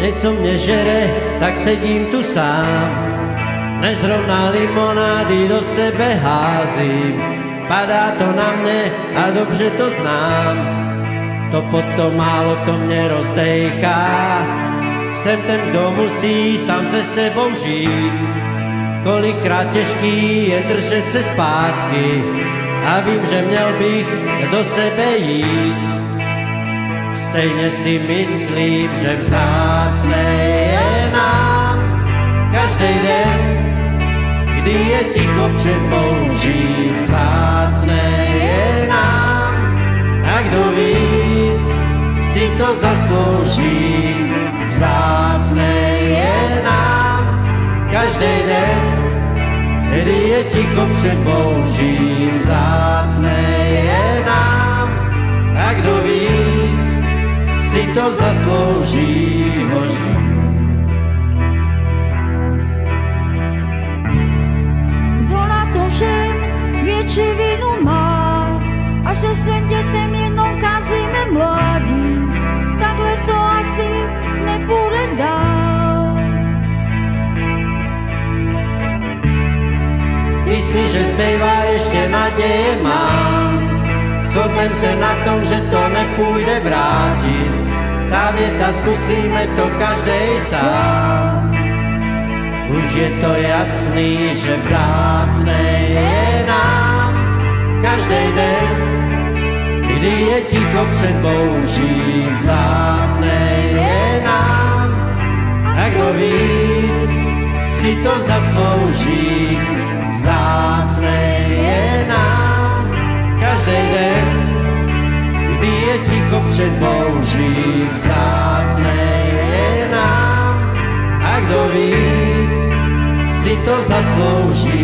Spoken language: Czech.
Něco mě žere, tak sedím tu sám. Nezrovna limonády do sebe házím. Padá to na mě a dobře to znám. To potom málo kdo mě rozdejchá. Jsem ten, kdo musí sám se sebou žít. Kolikrát těžký je držet se zpátky. A vím, že měl bych do sebe jít. Stejně si myslím, že vzácné je nám každý den, kdy je ticho před bouří. Vzácné je nám a kdo víc si to zaslouží. Vzácné je nám každý den, kdy je ticho před bouří. Vzácné je nám a kdo víc si to zaslouží hoří. Kdo na to všem větší vinu má a že svým dětem jenom kazíme mládí, takhle to asi nepůjde dál. Myslíš, že zbývá ještě naděje mám. Shodnem se na tom, že to nepůjde vrátit. Ta věta, zkusíme to každej sám. Už je to jasný, že vzácné je nám každý den, kdy je ticho před bouří. Vzácné je nám a kdo víc si to zaslouží. Vzácné je nám každý den, kdy je ticho před bouří. Vzácné je nám a kdo víc si to zaslouží.